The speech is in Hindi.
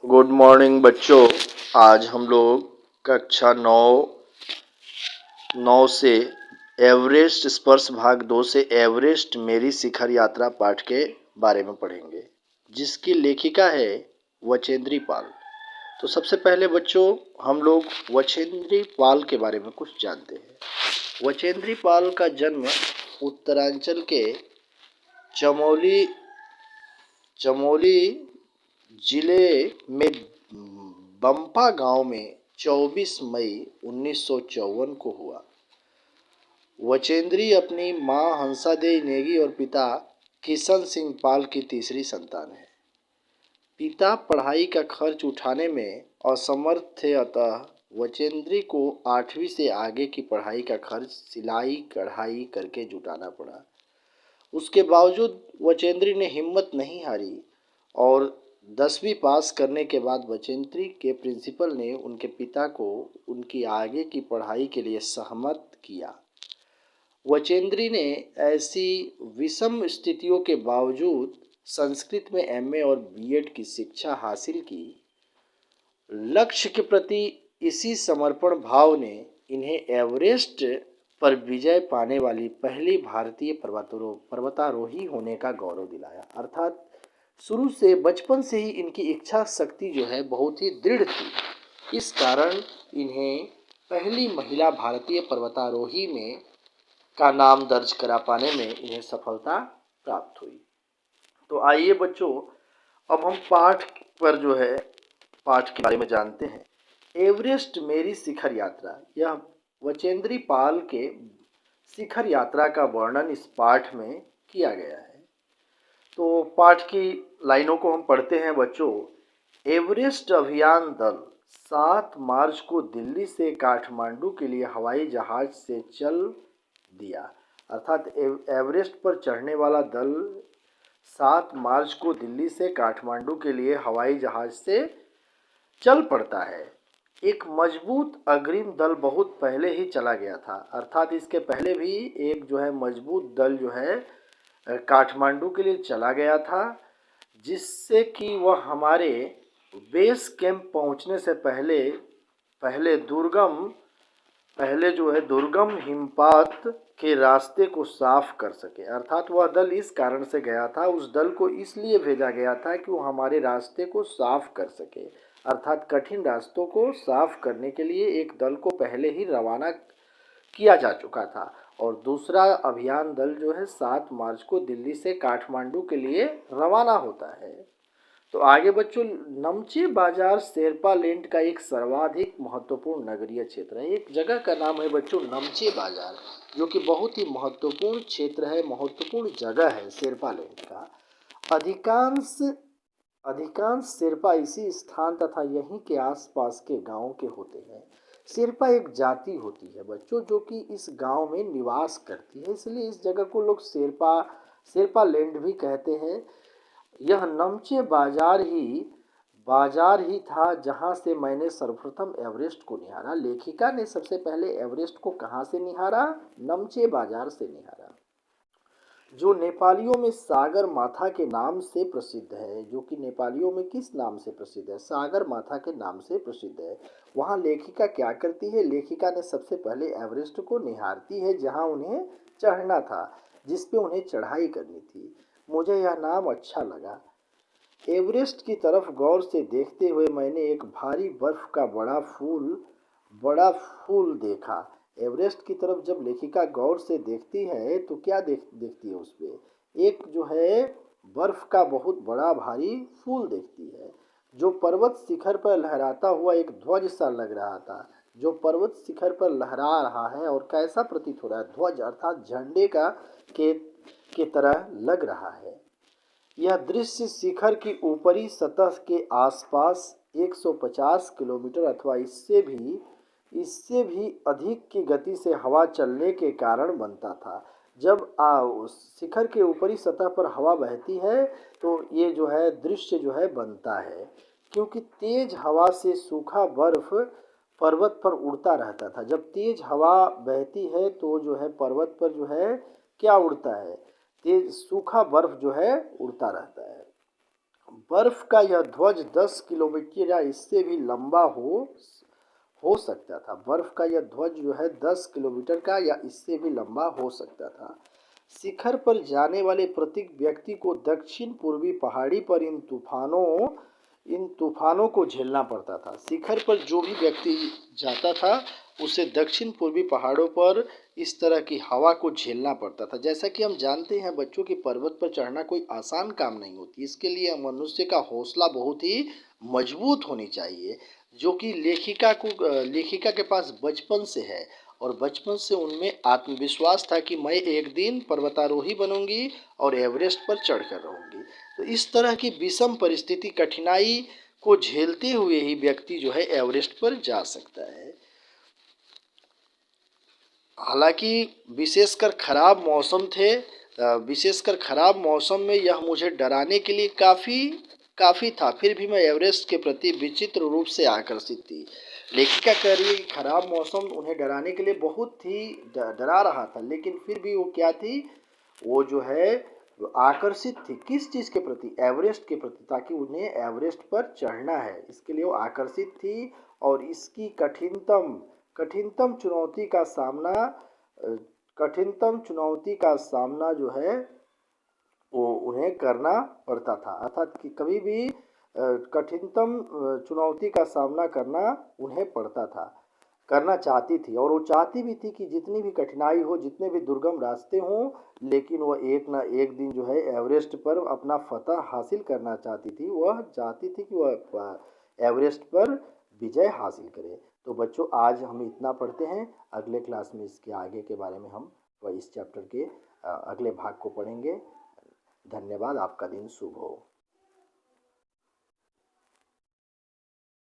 गुड मॉर्निंग बच्चों। आज हम लोग कक्षा 9 से एवरेस्ट स्पर्श भाग 2 से एवरेस्ट मेरी शिखर यात्रा पाठ के बारे में पढ़ेंगे, जिसकी लेखिका है वचेंद्री पाल। तो सबसे पहले बच्चों हम लोग वचेंद्री पाल के बारे में कुछ जानते हैं। वचेंद्री पाल का जन्म उत्तरांचल के चमोली जिले में बम्पा गांव में 24 मई 1954 को हुआ। वचेंद्री अपनी मां हंसादेई नेगी और पिता किशन सिंह पाल की तीसरी संतान है। पिता पढ़ाई का खर्च उठाने में असमर्थ थे, अतः वचेंद्री को 8वीं से आगे की पढ़ाई का खर्च सिलाई कढ़ाई करके जुटाना पड़ा। उसके बावजूद वचेंद्री ने हिम्मत नहीं हारी और 10वीं पास करने के बाद वचेंद्री के प्रिंसिपल ने उनके पिता को उनकी आगे की पढ़ाई के लिए सहमत किया। वचेंद्री ने ऐसी विषम स्थितियों के बावजूद संस्कृत में एमए और बीएड की शिक्षा हासिल की। लक्ष्य के प्रति इसी समर्पण भाव ने इन्हें एवरेस्ट पर विजय पाने वाली पहली भारतीय पर्वतारोही होने का गौरव दिलाया। अर्थात शुरू से बचपन से ही इनकी इच्छा शक्ति जो है बहुत ही दृढ़ थी। इस कारण इन्हें पहली महिला भारतीय पर्वतारोही में का नाम दर्ज करा पाने में इन्हें सफलता प्राप्त हुई। तो आइए बच्चों, अब हम पाठ के बारे में जानते हैं। एवरेस्ट मेरी शिखर यात्रा, यह वचेंद्री पाल के शिखर यात्रा का वर्णन इस पाठ में किया गया है। तो पाठ की लाइनों को हम पढ़ते हैं बच्चों। एवरेस्ट अभियान दल 7 मार्च को दिल्ली से काठमांडू के लिए हवाई जहाज से चल दिया। अर्थात एवरेस्ट पर चढ़ने वाला दल 7 मार्च को दिल्ली से काठमांडू के लिए हवाई जहाज से चल पड़ता है। एक मजबूत अग्रिम दल बहुत पहले ही चला गया था। अर्थात इसके पहले भी एक मजबूत दल काठमांडू के लिए चला गया था, जिससे कि वह हमारे बेस कैंप पहुंचने से पहले दुर्गम हिमपात के रास्ते को साफ कर सके। अर्थात वह दल इस कारण से गया था, उस दल को इसलिए भेजा गया था कि वो हमारे रास्ते को साफ कर सके। अर्थात कठिन रास्तों को साफ करने के लिए एक दल को पहले ही रवाना किया जा चुका था और दूसरा अभियान दल 7 मार्च को दिल्ली से काठमांडू के लिए रवाना होता है। तो आगे बच्चों, नमचे बाजार शेरपा लैंड का एक सर्वाधिक महत्वपूर्ण नगरीय क्षेत्र है। एक जगह का नाम है बच्चों नमचे बाजार, जो कि बहुत ही महत्वपूर्ण क्षेत्र है, महत्वपूर्ण जगह है शेरपा लैंड का। अधिकांश शेरपा इसी स्थान तथा यहीं के आसपास के गांवों के होते हैं। शेरपा एक जाति होती है बच्चों, जो कि इस गांव में निवास करती है, इसलिए इस जगह को लोग शेरपा लैंड भी कहते हैं। यह नमचे बाजार ही था जहां से मैंने सर्वप्रथम एवरेस्ट को निहारा। लेखिका ने सबसे पहले एवरेस्ट को कहां से निहारा? नमचे बाजार से निहारा, जो नेपालियों में सागर माथा के नाम से प्रसिद्ध है। जो कि नेपालियों में किस नाम से प्रसिद्ध है? सागर माथा के नाम से प्रसिद्ध है। वहाँ लेखिका क्या करती है? लेखिका ने सबसे पहले एवरेस्ट को निहारती है, जहाँ उन्हें चढ़ना था, जिस पे उन्हें चढ़ाई करनी थी। मुझे यह नाम अच्छा लगा। एवरेस्ट की तरफ गौर से देखते हुए मैंने एक भारी बर्फ का बड़ा फूल देखा। एवरेस्ट की तरफ जब लेखिका गौर से देखती है तो क्या देखती है? उस पे एक बर्फ का बहुत बड़ा भारी फूल देखती है, जो पर्वत शिखर पर लहराता हुआ एक ध्वज सा लग रहा था। जो पर्वत शिखर पर लहरा रहा है और कैसा प्रतीत हो रहा है? ध्वज अर्थात झंडे के तरह लग रहा है। यह दृश्य शिखर की ऊपरी सतह के आसपास 150 किलोमीटर अथवा इससे भी अधिक की गति से हवा चलने के कारण बनता था। जब शिखर के ऊपरी सतह पर हवा बहती है तो ये दृश्य बनता है, क्योंकि तेज हवा से सूखा बर्फ पर्वत पर उड़ता रहता था। जब तेज हवा बहती है तो पर्वत पर क्या उड़ता है? तेज सूखा बर्फ उड़ता रहता है। बर्फ का यह ध्वज 10 किलोमीटर या इससे भी लंबा हो सकता था। बर्फ का यह ध्वज जो है 10 किलोमीटर का या इससे भी लंबा हो सकता था। शिखर पर जाने वाले प्रत्येक व्यक्ति को दक्षिण पूर्वी पहाड़ी पर इन तूफानों को झेलना पड़ता था। शिखर पर जो भी व्यक्ति जाता था उसे दक्षिण पूर्वी पहाड़ों पर इस तरह की हवा को झेलना पड़ता था। जैसा कि हम जानते हैं बच्चों की पर्वत पर चढ़ना कोई आसान काम नहीं होती। इसके लिए मनुष्य का हौसला बहुत ही मजबूत होनी चाहिए, जो कि लेखिका के पास बचपन से है और बचपन से उनमें आत्मविश्वास था कि मैं एक दिन पर्वतारोही बनूंगी और एवरेस्ट पर चढ़कर रहूंगी। तो इस तरह की विषम परिस्थिति कठिनाई को झेलते हुए ही व्यक्ति जो है एवरेस्ट पर जा सकता है। हालांकि विशेषकर खराब मौसम में यह मुझे डराने के लिए काफ़ी था, फिर भी मैं एवरेस्ट के प्रति विचित्र रूप से आकर्षित थी। लेखिका कह रही है कि खराब मौसम उन्हें डराने के लिए बहुत ही डरा रहा था, लेकिन फिर भी वो क्या थी, वो जो है आकर्षित थी किस चीज़ के प्रति, एवरेस्ट के प्रति, ताकि उन्हें एवरेस्ट पर चढ़ना है, इसके लिए वो आकर्षित थी। और इसकी कठिनतम चुनौती का सामना जो है वो उन्हें करना पड़ता था। अर्थात कि कभी भी कठिनतम चुनौती का सामना करना उन्हें पड़ता था, करना चाहती थी। और वो चाहती भी थी कि जितनी भी कठिनाई हो, जितने भी दुर्गम रास्ते हों, लेकिन वह एक ना एक दिन जो है एवरेस्ट पर अपना फतह हासिल करना चाहती थी। वह चाहती थी कि वह एवरेस्ट पर विजय हासिल करे। तो बच्चों, आज हम इतना पढ़ते हैं। अगले क्लास में इसके आगे के बारे में हम इस चैप्टर के अगले भाग को पढ़ेंगे। धन्यवाद। आपका दिन शुभ हो।